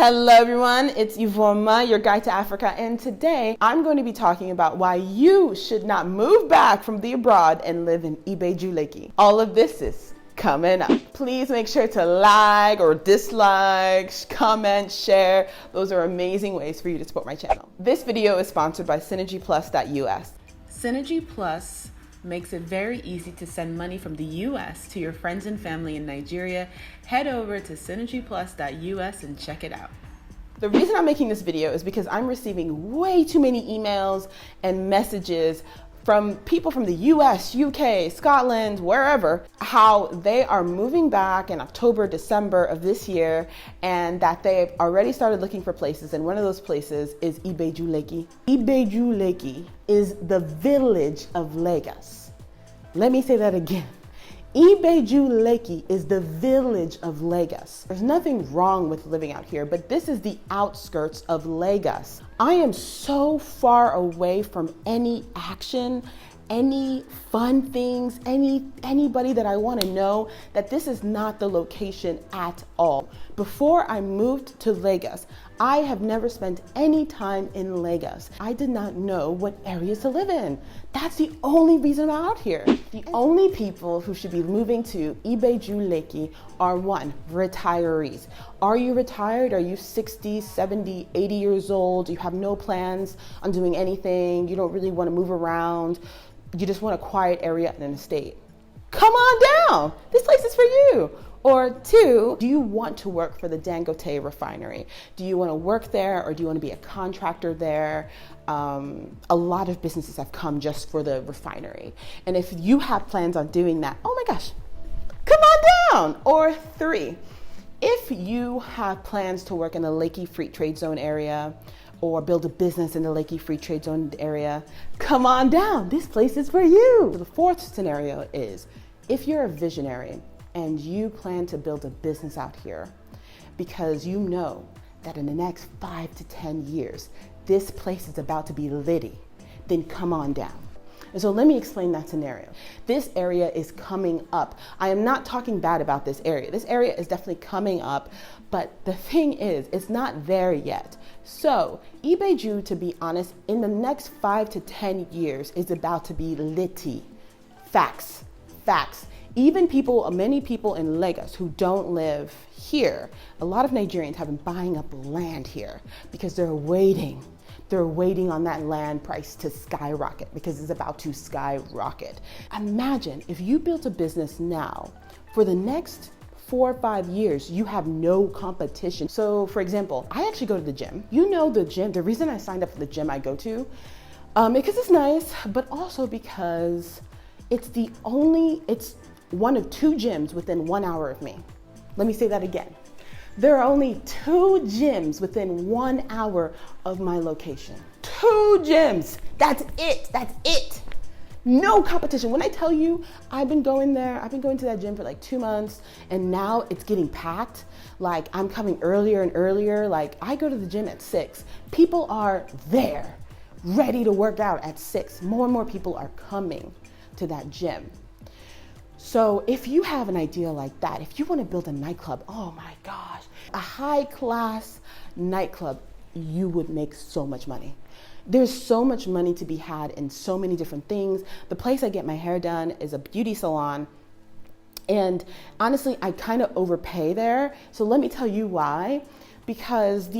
Hello everyone, it's Iveoma, your guide to Africa, and today I'm going to be talking about why you should not move back from the abroad and live in Ibeju-Lekki. All of this is coming up. Please make sure to like or dislike, comment, share. Those are amazing ways for you to support my channel. This video is sponsored by SynergyPlus.us. Synergy Plus makes it very easy to send money from the US to your friends and family in Nigeria. Head over to SynergyPlus.us and check it out. The reason I'm making this video is because I'm receiving way too many emails and messages from people from the US, UK, Scotland, wherever, how they are moving back in October, December of this year, and that they've already started looking for places, and one of those places is Ibeju-Lekki. Ibeju-Lekki is the village of Lagos. Let me say that again. Ibeju-Lekki is the village of Lagos. There's nothing wrong with living out here, but this is the outskirts of Lagos. I am so far away from any action, any fun things, anybody that I want to know, that this is not the location at all. Before I moved to Lagos, I have never spent any time in Lagos. I did not know what areas to live in. That's the only reason I'm out here. The only people who should be moving to Ibeju-Lekki are one, retirees. Are you retired? Are you 60, 70, 80 years old? You have no plans on doing anything. You don't really want to move around. You just want a quiet area and an estate. Come on down. This place is for you. Or two, do you want to work for the Dangote Refinery? Do you want to work there, or do you want to be a contractor there? A lot of businesses have come just for the refinery. And if you have plans on doing that, oh my gosh, come on down. Or three, if you have plans to work in the Lekki Free Trade Zone area, or build a business in the Lekki Free Trade Zone area, come on down. This place is for you. The fourth scenario is, if you're a visionary and you plan to build a business out here because you know that in the next 5 to 10 years, this place is about to be litty, then come on down. And so let me explain that scenario. This area is coming up. I am not talking bad about this area. This area is definitely coming up, but the thing is, it's not there yet. So Ibeju, to be honest, in the next 5 to 10 years is about to be litty. Facts. Even many people in Lagos who don't live here, a lot of Nigerians have been buying up land here because they're waiting on that land price to skyrocket, because it's about to skyrocket. Imagine if you built a business now, for the next 4 or 5 years, you have no competition. So for example, I actually go to the gym. You know, the gym, the reason I signed up for the gym I go to, because it's nice, but also because it's one of 2 gyms within 1 hour of me. Let me say that again. There are only 2 gyms within 1 hour of my location. 2 gyms. That's it. No competition. When I tell you I've been going to that gym for like 2 months, and now it's getting packed. Like, I'm coming earlier and earlier. Like, I go to the gym at 6. People are there, ready to work out at 6. More and more people are coming to that gym. So if you have an idea like that, if you want to build a nightclub, oh my gosh, a high class nightclub, you would make so much money. There's so much money to be had in so many different things. The place I get my hair done is a beauty salon. And honestly, I kind of overpay there. So let me tell you why. Because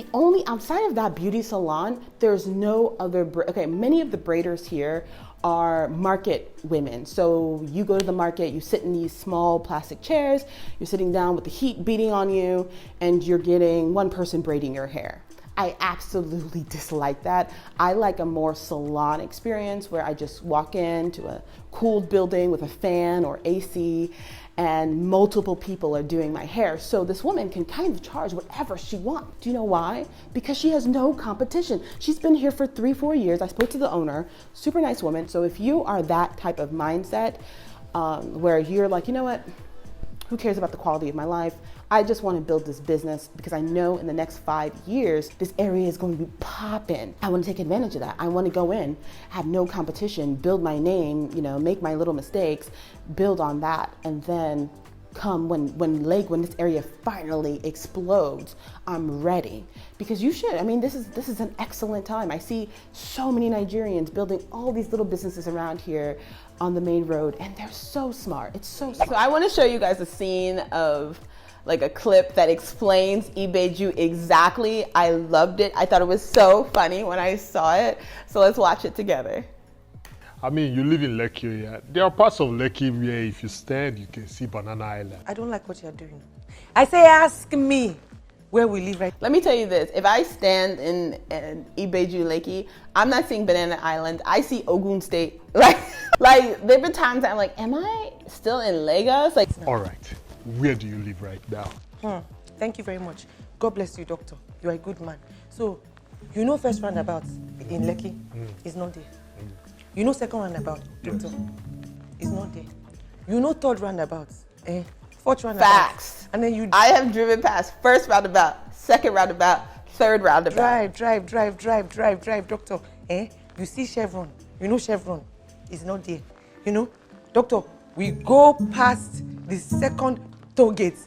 outside of that beauty salon, there's no other, many of the braiders here are market women. So you go to the market, you sit in these small plastic chairs, you're sitting down with the heat beating on you, and you're getting one person braiding your hair. I absolutely dislike that. I like a more salon experience where I just walk into a cooled building with a fan or AC, and multiple people are doing my hair. So this woman can kind of charge whatever she wants. Do you know why? Because she has no competition. She's been here for 3-4 years. I spoke to the owner, super nice woman. So if you are that type of mindset, where you're like, you know what? Who cares about the quality of my life? I just want to build this business because I know in the next 5 years, this area is going to be popping. I want to take advantage of that. I want to go in, have no competition, build my name, make my little mistakes, build on that, and then come when this area finally explodes, I'm ready. Because you should. I mean, this is an excellent time. I see so many Nigerians building all these little businesses around here on the main road, and they're so smart. It's so smart. So I want to show you guys a scene of like a clip that explains Ibeju exactly. I loved it. I thought it was so funny when I saw it. So let's watch it together. I mean, you live in Lekki, yeah. There are parts of Lekki where if you stand, you can see Banana Island. I don't like what you're doing. I say ask me where we live right. Let me tell you this. If I stand in Ibeju-Lekki, I'm not seeing Banana Island. I see Ogun State. Like there've been times I'm like, am I still in Lagos? Like, all right. Where do you live right now? Thank you very much. God bless you, doctor. You are a good man. So, you know first roundabout in Lekki is not there. You know second roundabout, doctor, is not there. You know third roundabout, fourth roundabout. Facts. And then I have driven past first roundabout, second roundabout, third roundabout. Drive, doctor. You see Chevron. You know Chevron is not there. You know, doctor, we go past the second toll gate.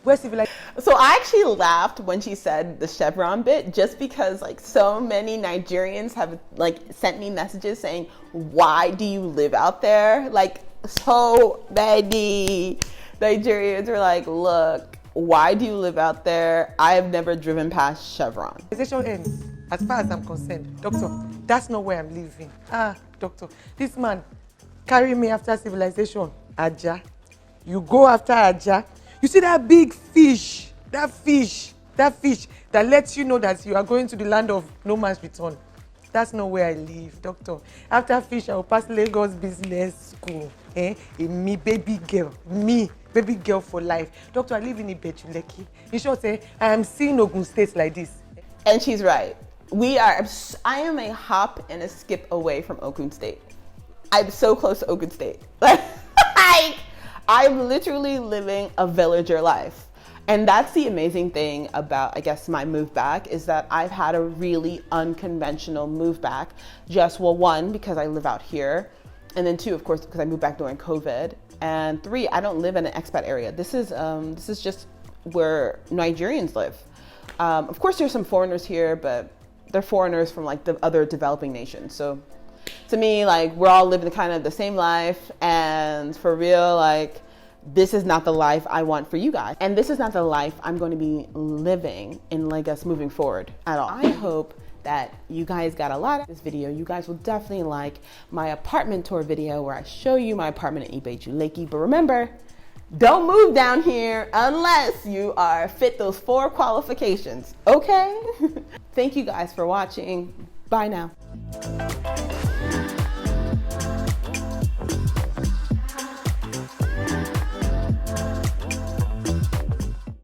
Where's civilization? So I actually laughed when she said the Chevron bit, just because like so many Nigerians have like sent me messages saying, why do you live out there? Like so many Nigerians are like, look, why do you live out there? I have never driven past Chevron. Civilization ends, as far as I'm concerned. Doctor, that's not where I'm living. Doctor, this man carry me after civilization. Aja. You go after Aja. You see that big fish, that fish that lets you know that you are going to the land of no man's return. That's not where I live, doctor. After fish, I will pass Lagos Business School. Me, baby girl for life. Doctor, I live in Ibeju-Lekki. In short, I am seeing Ogun State like this. And she's right. I am a hop and a skip away from Ogun State. I'm so close to Ogun State. I'm literally living a villager life. And that's the amazing thing about, I guess, my move back, is that I've had a really unconventional move back. Just, well, one, because I live out here. And then two, of course, because I moved back during COVID. And three, I don't live in an expat area. This is just where Nigerians live. Of course, there's some foreigners here, but they're foreigners from like the other developing nations. So to me, like, we're all living kind of the same life, and for real, like, this is not the life I want for you guys. And this is not the life I'm going to be living in Lagos moving forward at all. I hope that you guys got a lot out of this video. You guys will definitely like my apartment tour video where I show you my apartment in Ibeju-Lekki. But remember, don't move down here unless you fit those 4 qualifications, okay? Thank you guys for watching. Bye now.